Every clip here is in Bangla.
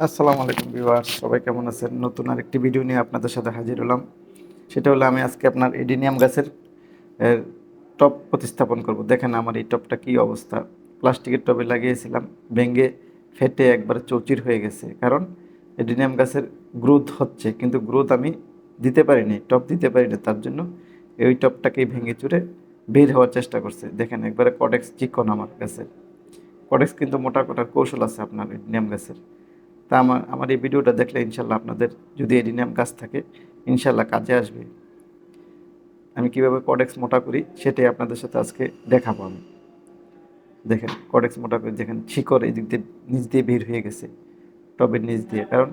আসসালামু আলাইকুম ভিউয়ার্স, সবাই কেমন আছেন? নতুন আরেকটি ভিডিও নিয়ে আপনাদের সাথে হাজির হলাম। সেটা হলো আমি আজকে আপনার এডিনিয়াম গাছের এর টব প্রতিস্থাপন করব। দেখেন আমার এই টবটা কী অবস্থা। প্লাস্টিকের টবে লাগিয়েছিলাম, ভেঙে ফেটে একবারে চৌচির হয়ে গেছে। কারণ এডিনিয়াম গাছের গ্রোথ হচ্ছে, কিন্তু গ্রোথ আমি দিতে পারিনি, টব দিতে পারিনি। তার জন্য এই টবটাকেই ভেঙে চুরে বের হওয়ার চেষ্টা করছে। দেখেন একবারে কডেক্স চিকন আমার গাছের। কডেক্স কিন্তু মোটা করার কৌশল আছে আপনার এডিনিয়াম গাছের। তা আমার এই ভিডিওটা দেখলে ইনশাল্লাহ আপনাদের যদি এডিনিয়াম গাছ থাকে ইনশাল্লাহ কাজে আসবে। আমি কিভাবে কডেক্স মোটা করি সেটাই আপনাদের সাথে আজকে দেখাবো আমি। দেখেন কডেক্স মোটা করি, দেখেন শিকড় এই দিক দিয়ে নিচ দিয়ে বের হয়ে গেছে, টবের নিচ দিয়ে। কারণ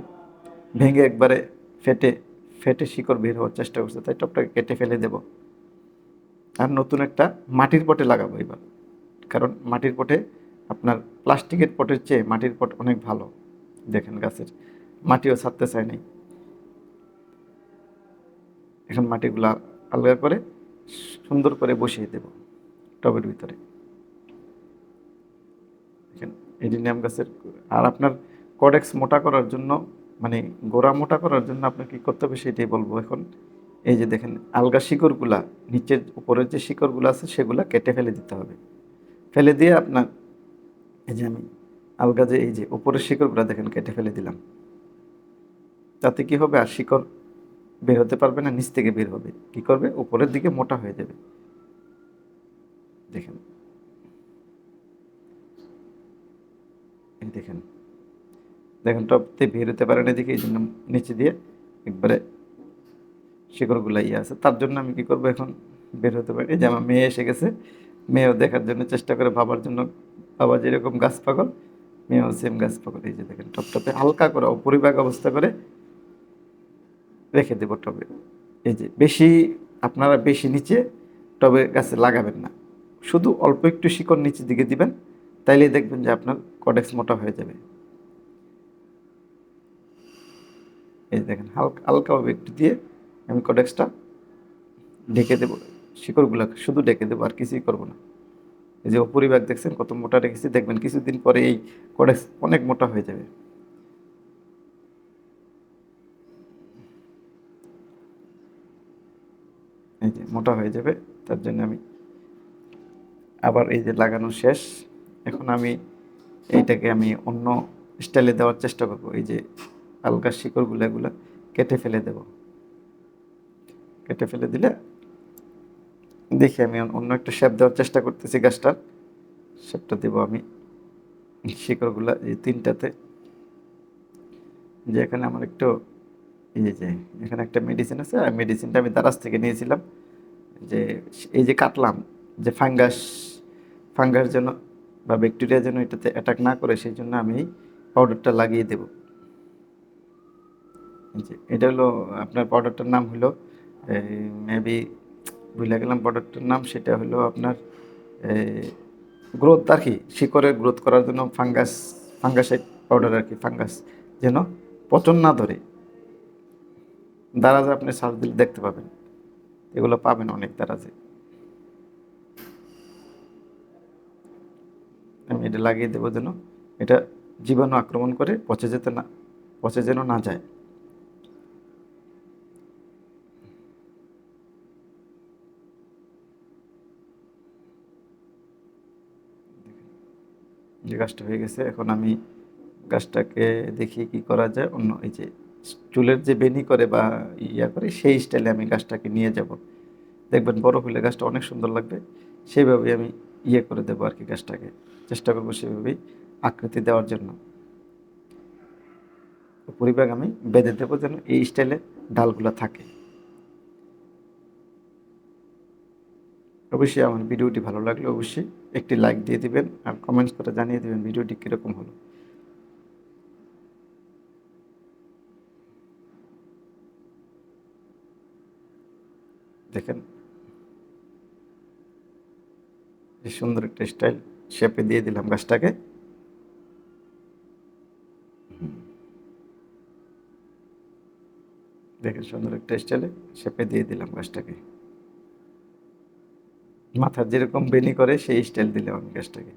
ভেঙে একবারে ফেটে ফেটে শিকড় বের হওয়ার চেষ্টা করছে, তাই টবটাকে কেটে ফেলে দেব। আর নতুন একটা মাটির পটে লাগাবো এবার। কারণ মাটির পটে আপনার প্লাস্টিকের পটের চেয়ে মাটির পট অনেক ভালো। দেখেন গাছের মাটিও ছাড়তে চায় নাই। এখন মাটিগুলো আলগা করে সুন্দর করে বসিয়ে দেব টবের ভিতরে। দেখেন এডিনিয়াম গাছের। আর আপনার কডেক্স মোটা করার জন্য, মানে গোড়া মোটা করার জন্য আপনার কী করতে হবে সেটাই বলবো এখন। এই যে দেখেন আলগা শিকড়গুলা, নিচের উপরের যে শিকড়গুলো আছে সেগুলা কেটে ফেলে দিতে হবে। ফেলে দিয়ে আপনার এই যে আমি আলগা যে এই যে উপরের শিকড়গুলো দেখেন কেটে ফেলে দিলাম। তাতে কি হবে, আর শিকড় বের হতে পারবে না, নিচ থেকে বের হবে, কি করবে উপরের দিকে মোটা হয়ে যাবে। দেখেন, এই দেখেন দেখেন টপতে বের হতে পারে না, দেখি এই জন্য নিচে দিয়ে একবারে শিকড়গুলো ইয়ে আছে। তার জন্য আমি কি করবো এখন, বের হতে পারি। এই যে আমার মেয়ে এসে গেছে, মেয়েও দেখার জন্য চেষ্টা করে, বাবার জন্য। বাবা যেরকম গাছ পাগল, মেয়েও সেম গাছ পাগল। এই যে দেখেন টপটাতে হালকা করে অপরিপাক অবস্থা করে রেখে দেবো টবে। এই যে বেশি, আপনারা বেশি নিচে টবে গাছে লাগাবেন না, শুধু অল্প একটু শিকড় নিচের দিকে দিবেন, তাইলেই দেখবেন যে আপনার কডেক্স মোটা হয়ে যাবে। এই যে দেখেন হালকা হালকাভাবে একটু দিয়ে আমি কডেক্সটা ঢেকে দেবো, শিকড়গুলো শুধু ঢেকে দেবো, আর কিছুই করবো না। এই যে অপরিবাগ দেখছেন কত মোটা রেখেছি, দেখবেন কিছুদিন পরে এই কডেক্স অনেক মোটা হয়ে যাবে। এই যে মোটা হয়ে যাবে। তার জন্য আমি আবার এই যে লাগানো শেষ, এখন আমি এইটাকে আমি অন্য স্টাইলে দেওয়ার চেষ্টা করব। এই যে আলগা শিকড়গুলো এগুলো কেটে ফেলে দেব। কেটে ফেলে দিলে দেখি আমি অন্য একটা শেপ দেওয়ার চেষ্টা করতেছি গাছটার। শেপটা দেবো আমি শিকড়গুলো এই তিনটাতে। যে এখানে আমার একটু এই যে এখানে একটা মেডিসিন আছে, আর মেডিসিনটা আমি দারাজ থেকে নিয়েছিলাম। যে এই যে কাটলাম, যে ফাঙ্গাস ফাঙ্গাস যেন বা ব্যাকটেরিয়া যেন এটাতে অ্যাটাক না করে, সেই জন্য আমি এই পাউডারটা লাগিয়ে দেব। এই যে এটা হলো আপনার পাউডারটার নাম হলো, মেবি ভুলে গেলাম পাউডারটার নাম। সেটা হলো আপনার গ্রোথ আর কি, শিকড়ের গ্রোথ করার জন্য ফাঙ্গাসাইড পাউডার আর কি। ফাঙ্গাস যেন পচন না ধরে, দারাজে আপনি সার্চ দিলে দেখতে পাবেন, এগুলো পাবেন অনেক দারাজে। আমি এটা লাগিয়ে দেবো যেন এটা জীবাণু আক্রমণ করে পচে যেন না যায়। যে গাছটা হয়ে গেছে, এখন আমি গাছটাকে দেখি কি করা যায়। অন্য এই যে চুলের যে বেনি করে বা ইয়া করে, সেই স্টাইলে আমি গাছটাকে নিয়ে যাব। দেখবেন বড় হলে গাছটা অনেক সুন্দর লাগবে। সেইভাবেই আমি ইয়ে করে দেবো আর কি গাছটাকে, চেষ্টা করবো সেভাবেই আকৃতি দেওয়ার জন্য। পরিবাগ আমি বেঁধে দেবো যেন এই স্টাইলে ডালগুলো থাকে। অবশ্যই আমার ভিডিওটি ভালো লাগলে অবশ্যই একটি লাইক দিয়ে দিবেন, আর কমেন্টস করে জানিয়ে দেবেন ভিডিওটি কীরকম হলো। দেখেন যে সুন্দর একটা স্টাইল শেপে দিয়ে দিলাম গাছটাকে। দেখেন সুন্দর একটা স্টাইলে শেপে দিয়ে দিলাম গাছটাকে। মাথার যেরকম বেনি করে সেই স্টাইল দিলাম আমি গাছটাকে।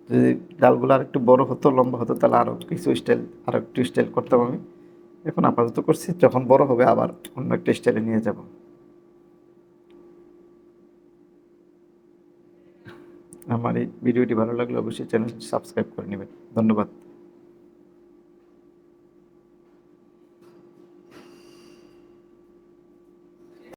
যদি ডালগুলো আর একটু বড় হতো, লম্বা হতো, তাহলে আরও কিছু স্টাইল, আরও একটু স্টাইল করতাম আমি। এখন আপাতত করছি, যখন বড় হবে আবার অন্য একটা স্টাইলে নিয়ে যাব। আমার এই ভিডিওটি ভালো লাগলে অবশ্যই চ্যানেলটি সাবস্ক্রাইব করে নেবেন। ধন্যবাদ।